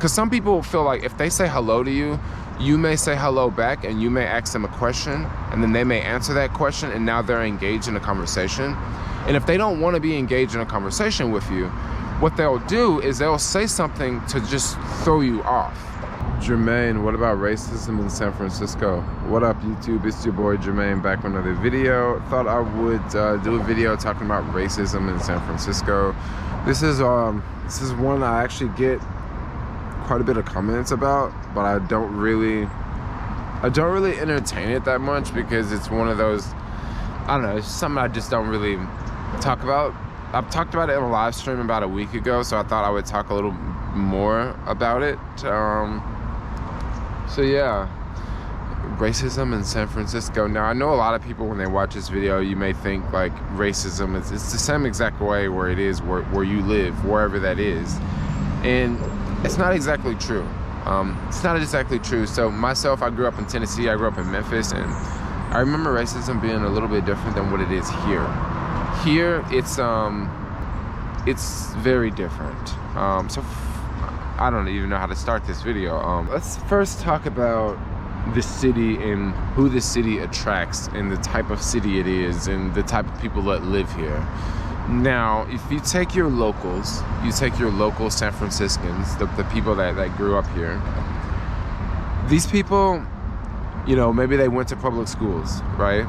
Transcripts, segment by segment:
Because some people feel like if they say hello to you, you may say hello back and you may ask them a question and then they may answer that question and now they're engaged in a conversation. And if they don't want to be engaged in a conversation with you, what they'll do is they'll say something to just throw you off. Jermaine, what about racism in San Francisco? What up, YouTube? It's your boy Jermaine back with another video. Thought I would do a video talking about racism in San Francisco. This is one I actually get quite a bit of comments about, but I don't really entertain it that much because it's one of those, I don't know, it's something I just don't really talk about. I've talked about it in a live stream about a week ago, so I thought I would talk a little more about it. So yeah, racism in San Francisco. Now I know a lot of people, when they watch this video, you may think like racism it's the same exact way where it is where you live, wherever that is, and it's not exactly true. It's not exactly true. So myself, I grew up in Tennessee, I grew up in Memphis, and I remember racism being a little bit different than what it is here. Here, it's very different. So I don't even know how to start this video. Let's first talk about the city and who the city attracts and the type of city it is and the type of people that live here. Now, if you take your locals, you take your local San Franciscans, the people that grew up here, these people, you know, maybe they went to public schools, right?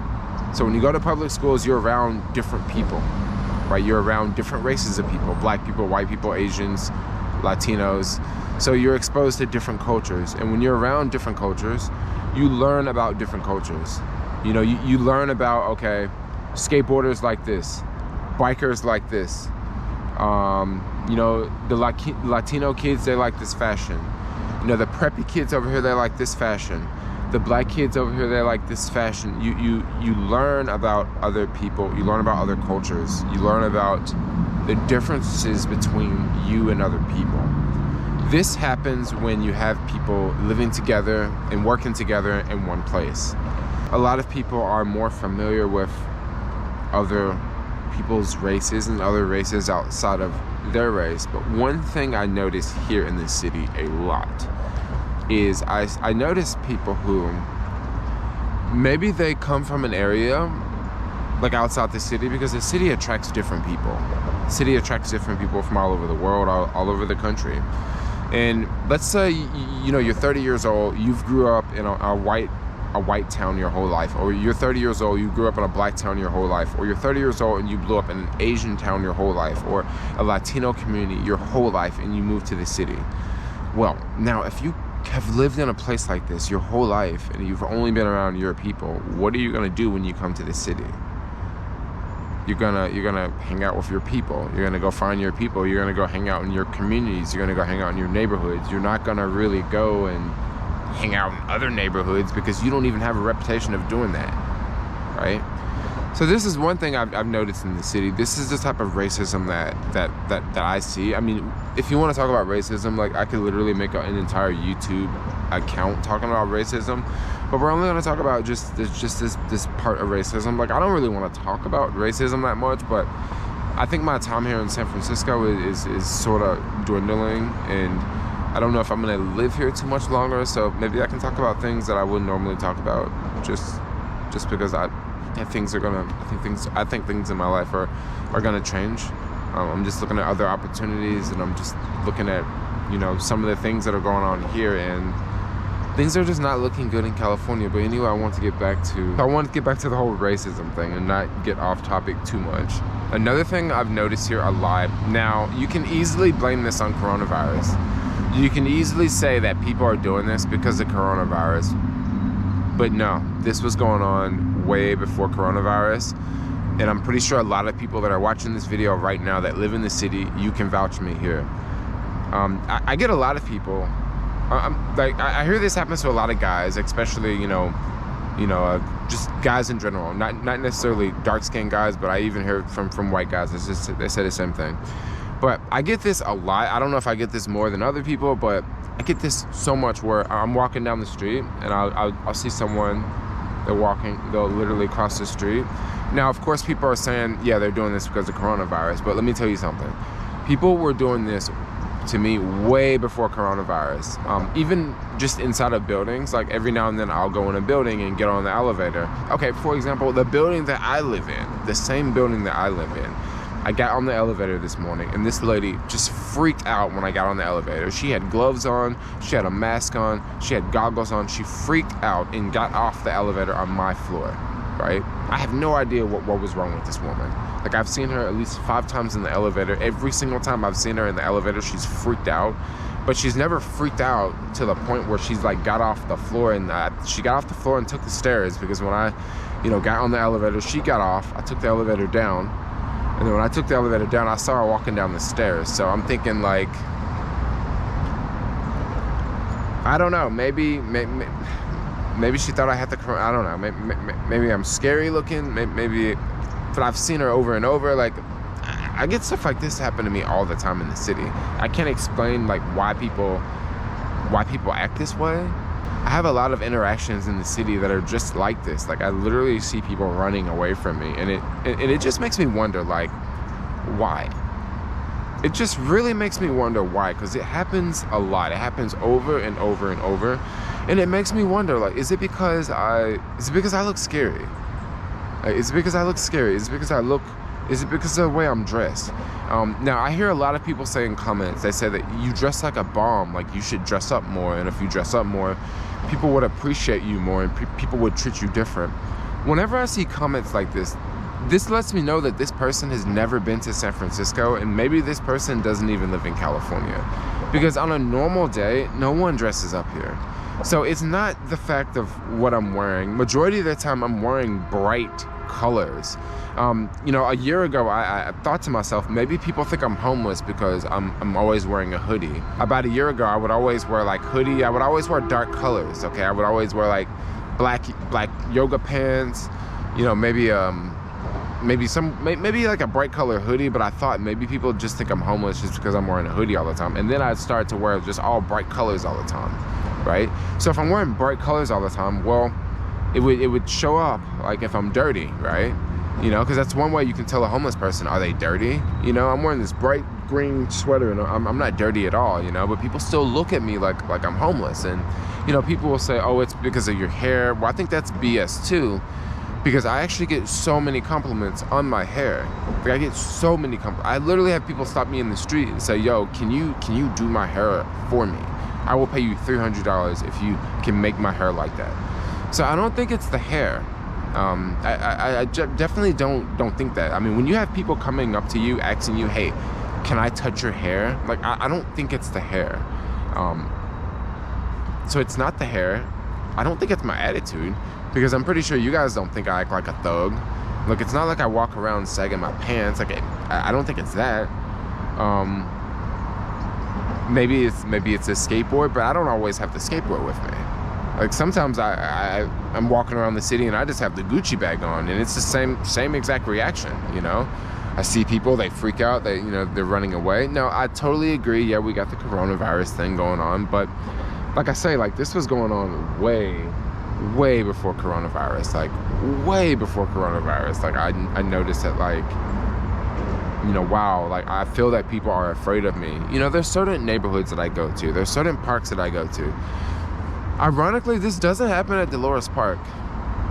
So when you go to public schools, you're around different people, right? You're around different races of people, black people, white people, Asians, Latinos. So you're exposed to different cultures. And when you're around different cultures, you learn about different cultures. You know, you learn about, okay, skateboarders like this, bikers like this. You know, the Latino kids, they like this fashion. You know, the preppy kids over here, they like this fashion. The black kids over here, they like this fashion. You learn about other people. You learn about other cultures. You learn about the differences between you and other people. This happens when you have people living together and working together in one place. A lot of people are more familiar with other people's races and other races outside of their race. But one thing I notice here in this city a lot is I notice people who maybe they come from an area like outside the city, because the city attracts different people. The city attracts different people from all over the world, all over the country. And let's say, you know, you're 30 years old, you've grew up in a white town your whole life, or you're 30 years old, you grew up in a black town your whole life, or you're 30 years old and you blew up in an Asian town your whole life, or a Latino community your whole life, and you moved to the city. Well, now if you have lived in a place like this your whole life and you've only been around your people, what are you gonna do when you come to the city? You're gonna hang out with your people. You're gonna go find your people. You're gonna go hang out in your communities. You're gonna go hang out in your neighborhoods. You're not gonna really go and hang out in other neighborhoods because you don't even have a reputation of doing that, right? So this is one thing I've noticed in the city. This is the type of racism that I see. I mean, if you want to talk about racism, like I could literally make an entire YouTube account talking about racism, but we're only going to talk about just this part of racism. Like I don't really want to talk about racism that much, but I think my time here in San Francisco is sort of dwindling, and I don't know if I'm going to live here too much longer. So maybe I can talk about things that I wouldn't normally talk about, just because I think things in my life are gonna change. I'm just looking at other opportunities, and I'm just looking at, you know, some of the things that are going on here, and things are just not looking good in California. But anyway, I want to get back to the whole racism thing and not get off topic too much. Another thing I've noticed here a lot, now you can easily blame this on coronavirus. You can easily say that people are doing this because of coronavirus, but no, this was going on way before coronavirus. And I'm pretty sure a lot of people that are watching this video right now that live in the city, you can vouch for me here. I get a lot of people, I hear this happens to a lot of guys, especially, just guys in general, not necessarily dark-skinned guys, but I even hear from white guys. It's just, they say the same thing. But I get this a lot. I don't know if I get this more than other people, but I get this so much where I'm walking down the street and I'll see someone, they'll literally cross the street. Now, of course, people are saying, yeah, they're doing this because of coronavirus, but let me tell you something. People were doing this to me way before coronavirus. Even just inside of buildings, like every now and then I'll go in a building and get on the elevator. Okay, for example, the building that I live in, the same building that I live in, I got on the elevator this morning and this lady just freaked out when I got on the elevator. She had gloves on, she had a mask on, she had goggles on. She freaked out and got off the elevator on my floor, right? I have no idea what was wrong with this woman. Like, I've seen her at least 5 times in the elevator. Every single time I've seen her in the elevator, she's freaked out. But she's never freaked out to the point where she's like got off the floor, and she got off the floor and took the stairs, because when I, got on the elevator, she got off, I took the elevator down. And then when I took the elevator down, I saw her walking down the stairs. So I'm thinking, like, I don't know, maybe she thought I had the corona. I don't know, maybe I'm scary looking, maybe, but I've seen her over and over. Like, I get stuff like this happen to me all the time in the city. I can't explain, like, why people act this way. I have a lot of interactions in the city that are just like this. Like, I literally see people running away from me, and it just makes me wonder, like, why? It just really makes me wonder why, because it happens a lot. It happens over and over and over, and it makes me wonder, like, is it because I look scary? Like, is it because I look scary? Is it because of the way I'm dressed? Now, I hear a lot of people say in comments, they say that you dress like a bomb, like you should dress up more, and if you dress up more, people would appreciate you more, and people would treat you different. Whenever I see comments like this lets me know that this person has never been to San Francisco, and maybe this person doesn't even live in California. Because on a normal day, no one dresses up here. So it's not the fact of what I'm wearing. Majority of the time, I'm wearing bright colors. A year ago, I thought to myself, maybe people think I'm homeless because I'm always wearing a hoodie. About a year ago, I would always wear like hoodie. I would always wear dark colors. Okay, I would always wear like black yoga pants. Maybe like a bright color hoodie. But I thought maybe people just think I'm homeless just because I'm wearing a hoodie all the time. And then I'd start to wear just all bright colors all the time, right? So if I'm wearing bright colors all the time, well, it would show up like if I'm dirty, right? Because that's one way you can tell a homeless person, are they dirty? I'm wearing this bright green sweater and I'm not dirty at all, but people still look at me like I'm homeless. And, people will say, oh, it's because of your hair. Well, I think that's BS too, because I actually get so many compliments on my hair. Like, I get so many compliments. I literally have people stop me in the street and say, yo, can you do my hair for me? I will pay you $300 if you can make my hair like that. So I don't think it's the hair. I definitely don't think that. I mean, when you have people coming up to you asking you, hey, can I touch your hair? Like, I don't think it's the hair. So it's not the hair. I don't think it's my attitude, because I'm pretty sure you guys don't think I act like a thug. Look, it's not like I walk around sagging my pants. Like, I don't think it's that. Maybe it's a skateboard, but I don't always have the skateboard with me. Like, sometimes I'm walking around the city and I just have the Gucci bag on, and it's the same exact reaction, I see people, they freak out, they're running away. No, I totally agree. Yeah, we got the coronavirus thing going on, but like I say, like, this was going on way before coronavirus. Like, way before coronavirus. Like, I noticed that, like, wow, like, I feel that people are afraid of me. There's certain neighborhoods that I go to. There's certain parks that I go to. Ironically, this doesn't happen at Dolores Park.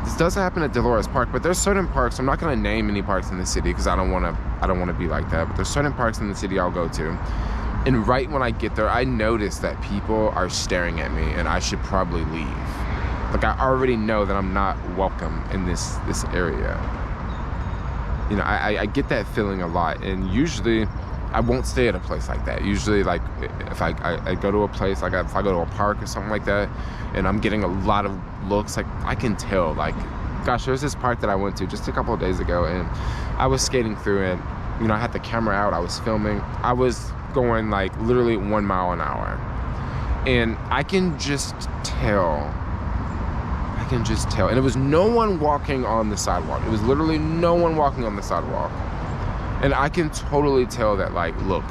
But there's certain parks. I'm not going to name any parks in the city because I don't want to be like that. But there's certain parks in the city I'll go to, and right when I get there, I notice that people are staring at me, and I should probably leave. Like, I already know that I'm not welcome in this area. I get that feeling a lot, and usually I won't stay at a place like that. Usually, like, if I go to a place, like if I go to a park or something like that, and I'm getting a lot of looks, like, I can tell. Like, gosh, there's this park that I went to just a couple of days ago, and I was skating through it. I had the camera out, I was filming. I was going like literally 1 mile an hour, and I can just tell. And it was no one walking on the sidewalk. It was literally no one walking on the sidewalk. And I can totally tell that, like, look,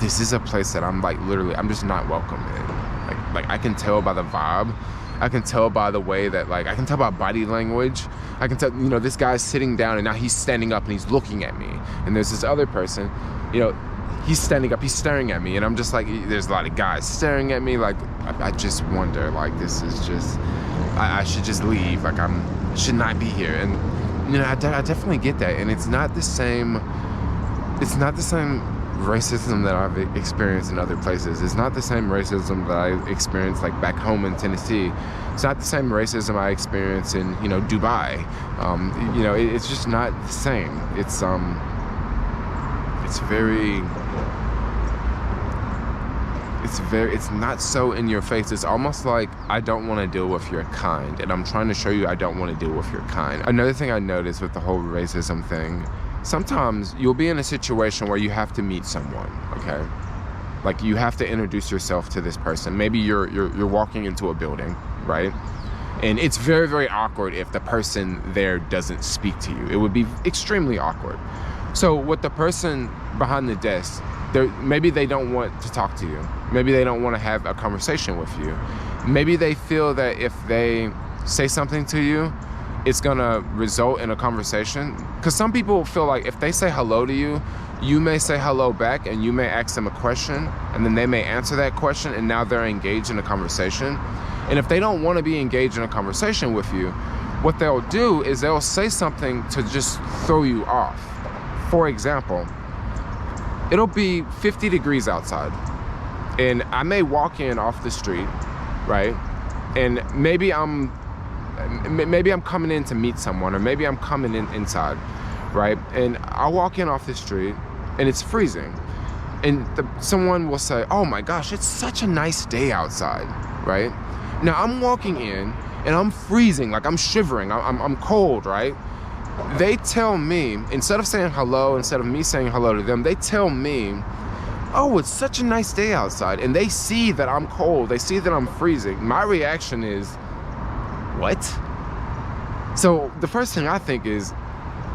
this is a place that I'm, like, literally, I'm just not welcome in. Like I can tell by the vibe. I can tell by the way that, like, I can tell by body language. I can tell, this guy's sitting down and now he's standing up and he's looking at me. And there's this other person, he's standing up, he's staring at me, and I'm just like, there's a lot of guys staring at me. Like, I just wonder, like, this is just, I should just leave. Like, I should not be here. And, you know, I definitely get that. And it's not the same racism that I've experienced in other places. It's not the same racism that I experienced, like, back home in Tennessee. It's not the same racism I experienced in, you know, Dubai. You know, it's just not the same. It's not so in your face. It's almost like, I don't want to deal with your kind, and I'm trying to show you I don't want to deal with your kind. Another thing I noticed with the whole racism thing, sometimes you'll be in a situation where you have to meet someone, okay? Like, you have to introduce yourself to this person. Maybe you're walking into a building, right? And it's very, very awkward if the person there doesn't speak to you. It would be extremely awkward. So with the person behind the desk, maybe they don't want to talk to you. Maybe they don't want to have a conversation with you. Maybe they feel that if they say something to you, it's gonna result in a conversation. Because some people feel like if they say hello to you, you may say hello back, and you may ask them a question, and then they may answer that question, and now they're engaged in a conversation. And if they don't want to be engaged in a conversation with you, what they'll do is they'll say something to just throw you off. For example, it'll be 50 degrees outside, and I may walk in off the street, right? And maybe I'm coming in to meet someone, or maybe I'm coming in inside, right? And I'll walk in off the street, and it's freezing. And someone will say, oh my gosh, it's such a nice day outside, right? Now I'm walking in, and I'm freezing, like I'm shivering, I'm cold, right? They tell me, instead of saying hello, instead of me saying hello to them, they tell me, oh, it's such a nice day outside. And they see that I'm cold, they see that I'm freezing. My reaction is, what? So the first thing I think is,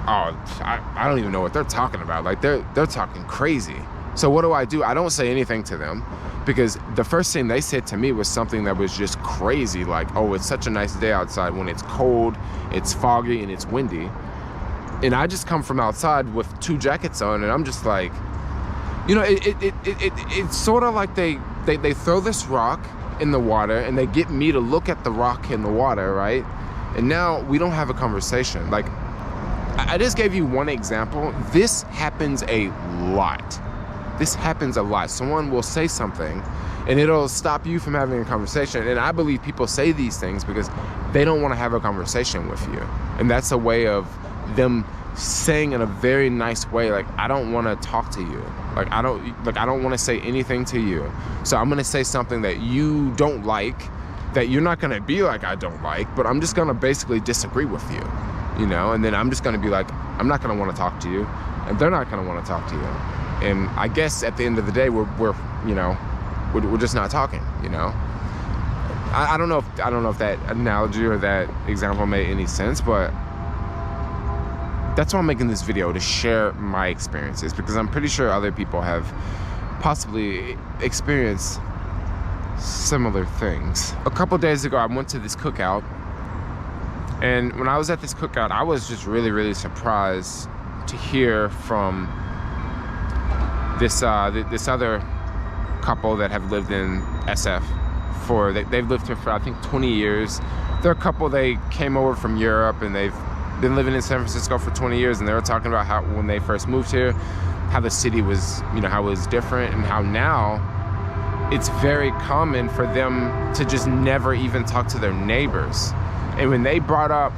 oh, I don't even know what they're talking about. Like, they're talking crazy. So what do? I don't say anything to them, because the first thing they said to me was something that was just crazy. Like, oh, it's such a nice day outside when it's cold, it's foggy, and it's windy. And I just come from outside with 2 jackets on, and I'm just like, you know, it's sort of like they throw this rock in the water, and they get me to look at the rock in the water, right? And now we don't have a conversation. Like, I just gave you one example. This happens a lot. This happens a lot. Someone will say something, and it'll stop you from having a conversation. And I believe people say these things because they don't want to have a conversation with you. And that's a way of them saying in a very nice way, like, I don't want to talk to you. Like, I don't want to say anything to you. So I'm going to say something that you don't like, that you're not going to be like, I don't like, but I'm just going to basically disagree with you, you know? And then I'm just going to be like, I'm not going to want to talk to you, and they're not going to want to talk to you. And I guess at the end of the day, we're just not talking, you know? I don't know if that analogy or that example made any sense, but that's why I'm making this video, to share my experiences, because I'm pretty sure other people have possibly experienced similar things. A couple days ago, I went to this cookout, and when I was at this cookout, I was just really, really surprised to hear from this other couple that have lived in SF they've lived here for, I think, 20 years. They're a couple, they came over from Europe, and they've been living in San Francisco for 20 years, and they were talking about how when they first moved here, how the city was, you know, how it was different, and how now it's very common for them to just never even talk to their neighbors. And when they brought up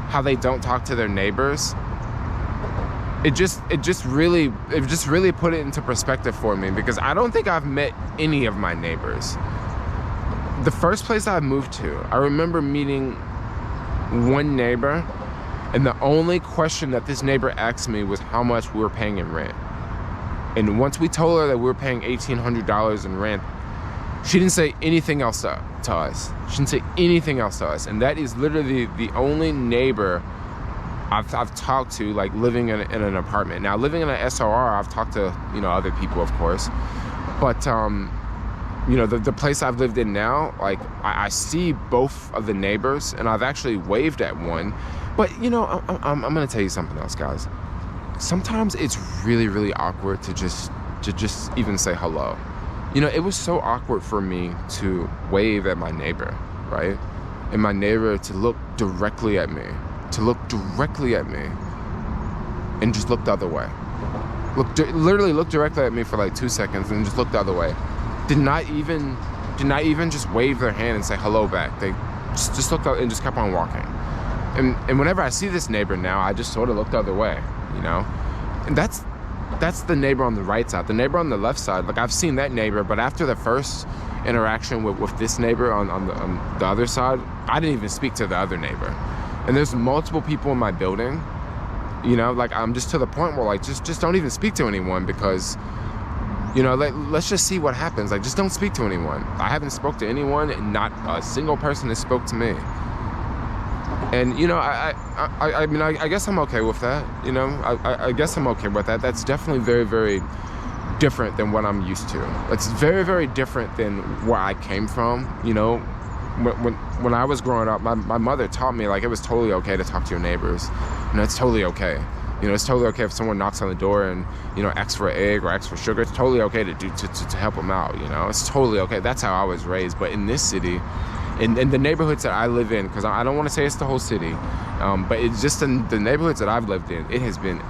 how they don't talk to their neighbors, it just really put it into perspective for me, because I don't think I've met any of my neighbors. The first place I moved to, I remember meeting one neighbor, and the only question that this neighbor asked me was how much we were paying in rent. And once we told her that we were paying $1,800 in rent, she didn't say anything else to us. She didn't say anything else to us. And that is literally the only neighbor I've talked to, like, living in an apartment. Now, living in an SOR, I've talked to, you know, other people, of course. But, you know, the place I've lived in now, like, I see both of the neighbors, and I've actually waved at one. But, you know, I'm gonna tell you something else, guys. Sometimes it's really, really awkward to just to just even say hello. You know, it was so awkward for me to wave at my neighbor, right? And my neighbor to look directly at me, and just look the other way. Literally look directly at me for like 2 seconds and just look the other way. Did not even just wave their hand and say hello back. They just looked out and just kept on walking. And whenever I see this neighbor now, I just sort of look the other way, you know? And that's the neighbor on the right side. The neighbor on the left side, like I've seen that neighbor, but after the first interaction with this neighbor on the other side, I didn't even speak to the other neighbor. And there's multiple people in my building, you know, like I'm just to the point where like just don't even speak to anyone, because, you know, let's just see what happens. Like, just don't speak to anyone. I haven't spoke to anyone, and not a single person has spoke to me. And, you know, I mean, I guess I'm okay with that. You know, I guess I'm okay with that. That's definitely very, very different than what I'm used to. It's very, very different than where I came from. You know, when I was growing up, my mother taught me, like, it was totally okay to talk to your neighbors. You know, it's totally okay. You know, it's totally okay if someone knocks on the door and, you know, asks for an egg or asks for sugar. It's totally okay to help them out, you know. It's totally okay. That's how I was raised. But in this city, in the neighborhoods that I live in, because I don't want to say it's the whole city, but it's just in the neighborhoods that I've lived in, it has been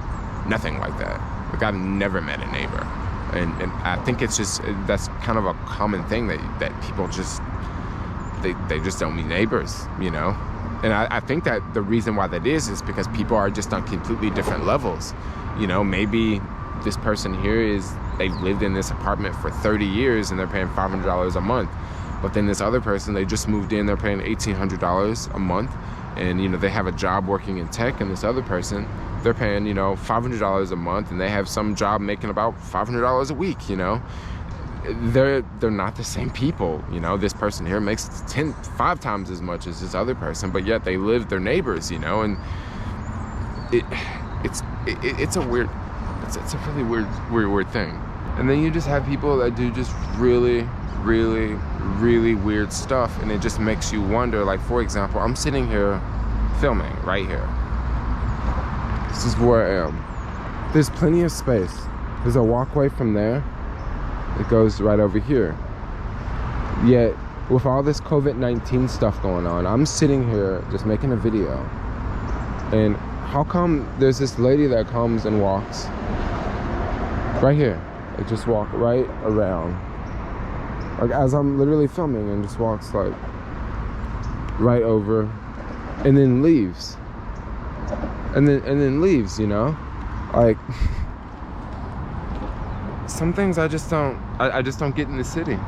nothing like that. Like, I've never met a neighbor. And I think it's just, that's kind of a common thing that people just, they just don't meet neighbors, you know. And I think that the reason why that is because people are just on completely different levels. You know, maybe this person here they've lived in this apartment for 30 years and they're paying $500 a month. But then this other person, they just moved in, they're paying $1,800 a month. And, you know, they have a job working in tech, and this other person, they're paying, you know, $500 a month, and they have some job making about $500 a week, you know. They're not the same people, you know. This person here makes 5 times as much as this other person, but yet they live their neighbors, you know. And it's a really weird thing. And then you just have people that do just really, really, really weird stuff, and it just makes you wonder. Like, for example, I'm sitting here filming right here. This is where I am. There's plenty of space. There's a walkway from there. It goes right over here. Yet, with all this COVID-19 stuff going on, I'm sitting here just making a video. And how come there's this lady that comes and walks right here? Like, just walk right around. Like, as I'm literally filming, and just walks like right over and then leaves. And then leaves, you know? Like, some things I just don't get in the city,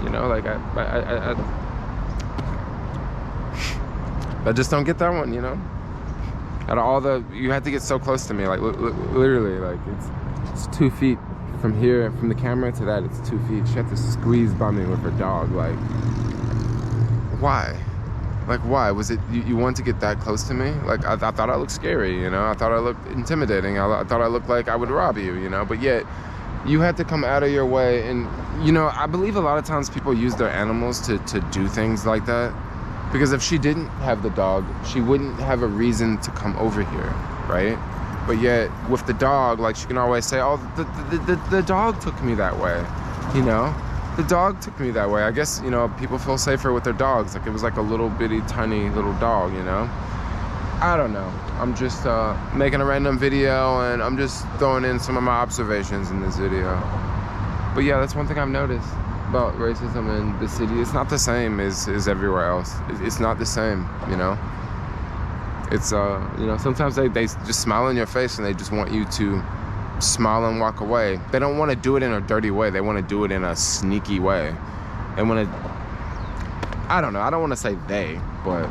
you know. Like I just don't get that one, you know. Out of all you had to get so close to me, like literally, like it's 2 feet from here, from the camera to that, it's 2 feet. She had to squeeze by me with her dog. Like, why? Like, why? Was it you wanted to get that close to me? Like, I thought I looked scary, you know. I thought I looked intimidating. I thought I looked like I would rob you, you know. But yet, you had to come out of your way. And, you know, I believe a lot of times people use their animals to do things like that. Because if she didn't have the dog, she wouldn't have a reason to come over here, right? But yet, with the dog, like, she can always say, oh, the dog took me that way, you know? The dog took me that way. I guess, you know, people feel safer with their dogs. Like, it was like a little bitty, tiny little dog, you know? I don't know. I'm just making a random video, and I'm just throwing in some of my observations in this video. But yeah, that's one thing I've noticed about racism in the city. It's not the same as everywhere else. It's not the same, you know? It's, you know, sometimes they just smile in your face, and they just want you to smile and walk away. They don't want to do it in a dirty way. They want to do it in a sneaky way. They want to, I don't know, I don't want to say they, but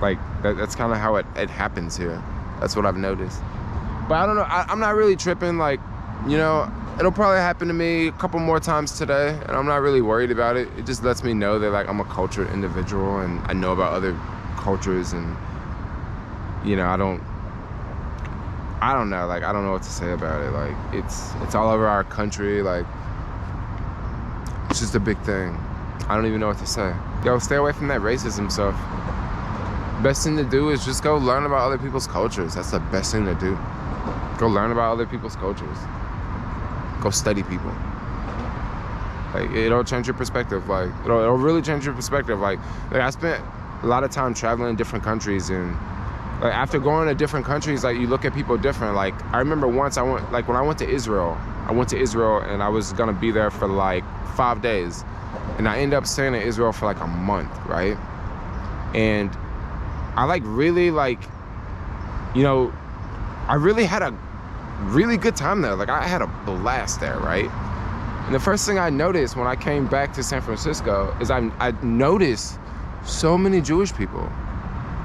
like that's kind of how it happens here. That's what I've noticed. But I don't know, I'm not really tripping. Like, you know, it'll probably happen to me a couple more times today, and I'm not really worried about it. It just lets me know that, like, I'm a cultured individual, and I know about other cultures, and, you know, I don't know, like, I don't know what to say about it. Like, it's all over our country. Like, it's just a big thing. I don't even know what to say. Yo, stay away from that racism stuff. Best thing to do is just go learn about other people's cultures. That's the best thing to do. Go learn about other people's cultures. go study people. Like, it'll change your perspective. Like, it'll really change your perspective. Like I spent a lot of time traveling in different countries, and like after going to different countries, like you look at people different. Like I remember once when I went to Israel and I was gonna be there for like 5 days, and I ended up staying in Israel for like a month, right? And I like really like, you know, I really had a really good time there. Like I had a blast there, right? And the first thing I noticed when I came back to San Francisco is I noticed so many Jewish people.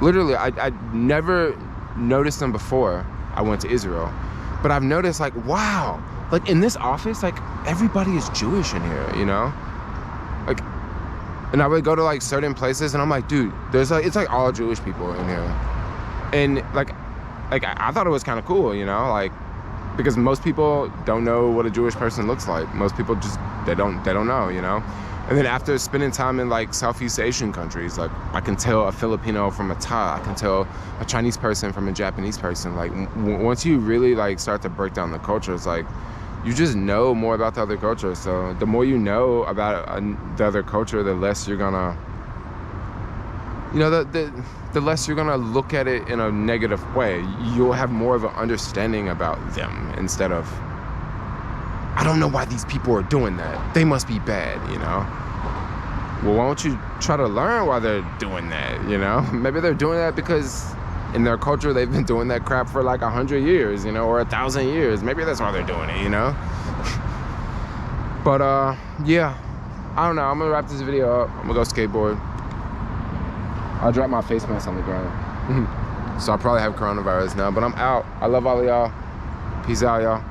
Literally, I never noticed them before I went to Israel. But I've noticed, like, wow, like in this office, like everybody is Jewish in here, you know? Like, and I would go to like certain places and I'm like, dude, there's like, it's like all Jewish people in here. And like I thought it was kind of cool, you know, like, because most people don't know what a Jewish person looks like. Most people just, they don't know, you know? And then after spending time in like Southeast Asian countries, like I can tell a Filipino from a Thai, I can tell a Chinese person from a Japanese person. Like once you really like start to break down the cultures, like you just know more about the other culture. So the more you know about the other culture, the less you're gonna, you know, the less you're gonna look at it in a negative way. You'll have more of an understanding about them instead of, I don't know why these people are doing that. They must be bad, you know? Well, why don't you try to learn why they're doing that, you know? Maybe they're doing that because in their culture, they've been doing that crap for like 100 years, you know, or 1,000 years. Maybe that's why they're doing it, you know? But, yeah, I don't know. I'm gonna wrap this video up. I'm gonna go skateboard. I'll drop my face mask on the ground. So I'll probably have coronavirus now, but I'm out. I love all of y'all. Peace out, y'all.